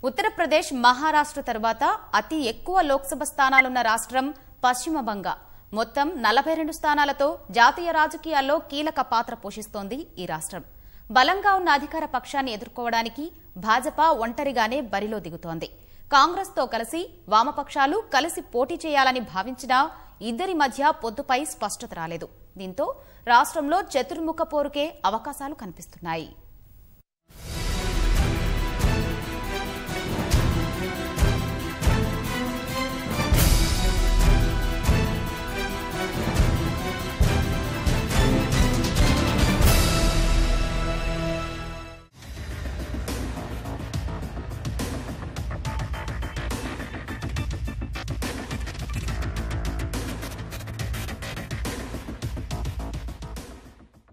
ఉత్తరప్రదేశ్, మహారాష్ట్ర తర్వాత అతి ఎక్కువ లోక్సభ స్థానాలున్న రాష్ట్రం పశ్చిమ బంగా. మొత్తం 42 స్థానాలతో జాతీయ రాజకీయాల్లో కీలక పాత్ర పోషిస్తోంది ఈ రాష్ట్రం. బలంగా ఉన్న అధికార పక్షాన్ని ఎదుర్కోవడానికి భాజపా ఒంటరిగానే బరిలో దిగుతోంది. కాంగ్రెస్ తో కలిసి వామపక్షాలు కలిసి పోటీ చేయాలని భావించినా ఇద్దరి మధ్య పొత్తుపై స్పష్టత రాలేదు. దీంతో రాష్ట్రంలో చతుర్ముఖ పోరుకే అవకాశాలు కనిపిస్తున్నాయి.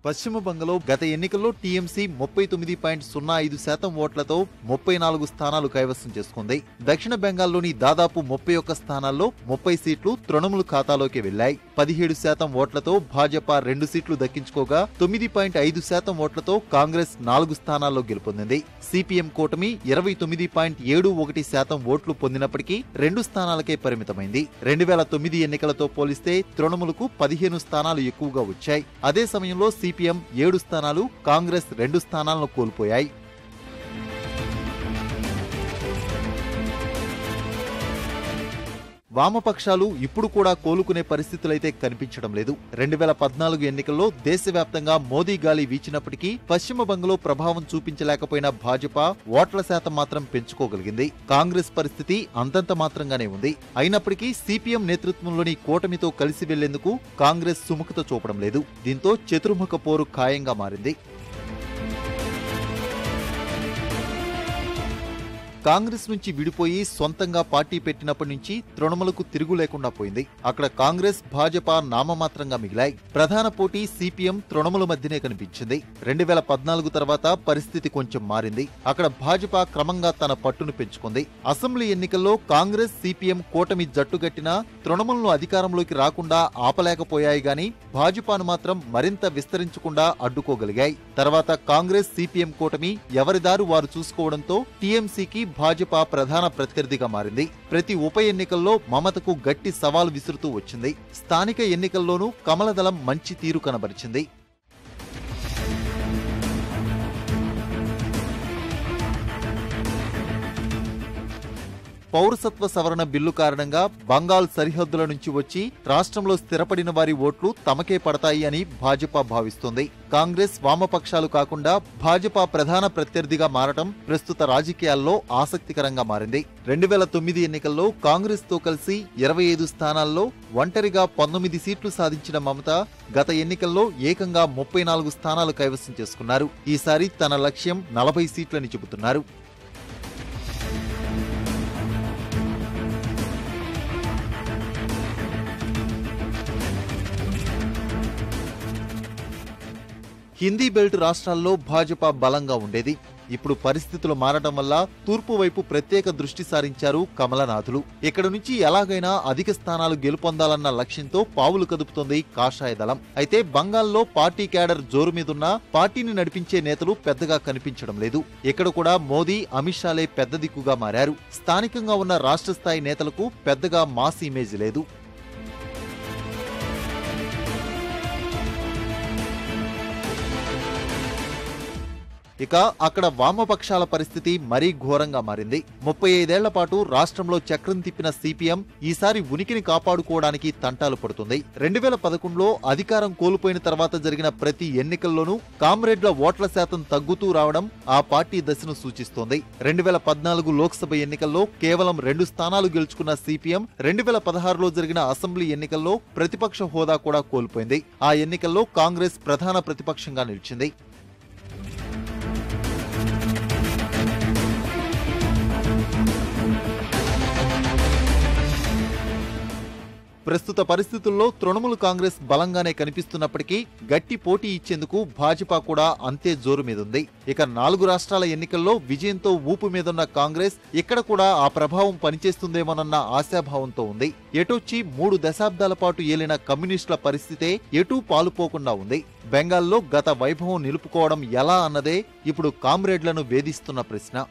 పశ్చిమ బంగాలో గత ఎన్నికల్లో టీఎంసీ 39.05% ఓట్లతో 34 స్థానాలు కైవసం చేసుకుంది. దక్షిణ బెంగాల్లోని దాదాపు 31 స్థానాల్లో 30 సీట్లు తృణమూల్ ఖాతాలోకి వెళ్లాయి. 17% ఓట్లతో భాజపా 2 సీట్లు దక్కించుకోగా 9.5% ఓట్లతో కాంగ్రెస్ 4 స్థానాల్లో గెలుపొందింది. సిపిఎం కూటమి 29.71% ఓట్లు పొందినప్పటికీ 2 స్థానాలకే పరిమితమైంది. 2009 ఎన్నికలతో పోలిస్తే తృణమూల్కు 15 స్థానాలు ఎక్కువగా వచ్చాయి. అదే సమయంలో సిపిఎం 7 స్థానాలు, కాంగ్రెస్ 2 స్థానాలను కోల్పోయాయి. వామపక్షాలు ఇప్పుడు కూడా కోలుకునే పరిస్థితులైతే కనిపించడం లేదు. 2014 ఎన్నికల్లో దేశవ్యాప్తంగా మోదీ గాలి వీచినప్పటికీ పశ్చిమ బంగాలో ప్రభావం చూపించలేకపోయిన భాజపా ఓట్ల శాతం మాత్రం పెంచుకోగలిగింది. కాంగ్రెస్ పరిస్థితి అంతంత మాత్రంగానే ఉంది. అయినప్పటికీ సిపిఎం నేతృత్వంలోని కూటమితో కలిసి వెళ్లేందుకు కాంగ్రెస్ సుముఖత చూపడం లేదు. దీంతో చతుర్ముఖ పోరు ఖాయంగా మారింది. కాంగ్రెస్ నుంచి విడిపోయి సొంతంగా పార్టీ పెట్టినప్పటి నుంచి తృణమూల్కు తిరుగు లేకుండా పోయింది. అక్కడ కాంగ్రెస్, భాజపా నామమాత్రంగా మిగిలాయి. ప్రధాన పోటీ సిపిఎం, తృణమూల్ మధ్యనే కనిపించింది. 2014 తర్వాత పరిస్థితి కొంచెం మారింది. అక్కడ భాజపా క్రమంగా తన పట్టును పెంచుకుంది. అసెంబ్లీ ఎన్నికల్లో కాంగ్రెస్, సిపిఎం కూటమి జట్టుగట్టినా తృణమూల్ను అధికారంలోకి రాకుండా ఆపలేకపోయాయి గాని భాజపాను మాత్రం మరింత విస్తరించకుండా అడ్డుకోగలిగాయి. తర్వాత కాంగ్రెస్, సిపిఎం కూటమి ఎవరిదారు వారు చూసుకోవడంతో టీఎంసీకి భాజపా ప్రధాన ప్రత్యర్థిగా మారింది. ప్రతి ఉప ఎన్నికల్లో మమతకు గట్టి సవాల్ విసురుతూ వచ్చింది. స్థానిక ఎన్నికల్లోనూ కమలదళం మంచి తీరు కనబరిచింది. పౌరసత్వ సవరణ బిల్లు కారణంగా బంగాల్ సరిహద్దుల నుంచి వచ్చి రాష్ట్రంలో స్థిరపడిన వారి ఓట్లు తమకే పడతాయి అని భాజపా భావిస్తోంది. కాంగ్రెస్, వామపక్షాలు కాకుండా భాజపా ప్రధాన ప్రత్యర్థిగా మారటం ప్రస్తుత రాజకీయాల్లో ఆసక్తికరంగా మారింది. 2009 ఎన్నికల్లో కాంగ్రెస్ తో కలిసి 25 స్థానాల్లో ఒంటరిగా 19 సీట్లు సాధించిన మమత గత ఎన్నికల్లో ఏకంగా 34 స్థానాలు కైవసం చేసుకున్నారు. ఈసారి తన లక్ష్యం 40 సీట్లని చెబుతున్నారు. హిందీ బెల్ట్ రాష్ట్రాల్లో భాజపా బలంగా ఉండేది. ఇప్పుడు పరిస్థితులు మారటం వల్ల తూర్పు వైపు ప్రత్యేక దృష్టి సారించారు కమలనాథులు. ఇక్కడ నుంచి ఎలాగైనా అధిక స్థానాలు గెలుపొందాలన్న లక్ష్యంతో పావులు కదుపుతోంది కాషాయ దళం. అయితే బంగాల్లో పార్టీ క్యాడర్ జోరు మీదున్నా పార్టీని నడిపించే నేతలు పెద్దగా కనిపించడం లేదు. ఇక్కడ కూడా మోదీ, అమిత్ షాలే పెద్ద దిక్కుగా మారారు. స్థానికంగా ఉన్న రాష్ట్ర స్థాయి నేతలకు పెద్దగా మాస్ ఇమేజ్ లేదు. ఇక అక్కడ వామపక్షాల పరిస్థితి మరీ ఘోరంగా మారింది. 35 పాటు రాష్ట్రంలో చక్రం తిప్పిన సిపిఎం ఈసారి ఉనికిని కాపాడుకోవడానికి తంటాలు పడుతుంది. 2011లో అధికారం కోల్పోయిన తర్వాత జరిగిన ప్రతి ఎన్నికల్లోనూ కామ్రేడ్ల ఓట్ల శాతం తగ్గుతూ రావడం ఆ పార్టీ దశను సూచిస్తోంది. 2014 లోక్సభ ఎన్నికల్లో కేవలం 2 స్థానాలు గెలుచుకున్న సిపిఎం 2016లో జరిగిన అసెంబ్లీ ఎన్నికల్లో ప్రతిపక్ష హోదా కూడా కోల్పోయింది. ఆ ఎన్నికల్లో కాంగ్రెస్ ప్రధాన ప్రతిపక్షంగా నిలిచింది. ప్రస్తుత పరిస్థితుల్లో తృణమూల్ కాంగ్రెస్ బలంగానే కనిపిస్తున్నప్పటికీ గట్టి పోటీ ఇచ్చేందుకు భాజపా కూడా అంతే జోరు మీదుంది. ఇక 4 రాష్ట్రాల ఎన్నికల్లో విజయంతో ఊపు మీదున్న కాంగ్రెస్ ఇక్కడ కూడా ఆ ప్రభావం పనిచేస్తుందేమోనన్న ఆశాభావంతో ఉంది. ఎటొచ్చి 3 దశాబ్దాల పాటు ఏలిన కమ్యూనిస్టుల పరిస్థితే ఎటూ పాలుపోకుండా ఉంది. బెంగాల్లో గత వైభవం నిలుపుకోవడం ఎలా అన్నదే ఇప్పుడు కామ్రేడ్లను వేధిస్తున్న ప్రశ్న.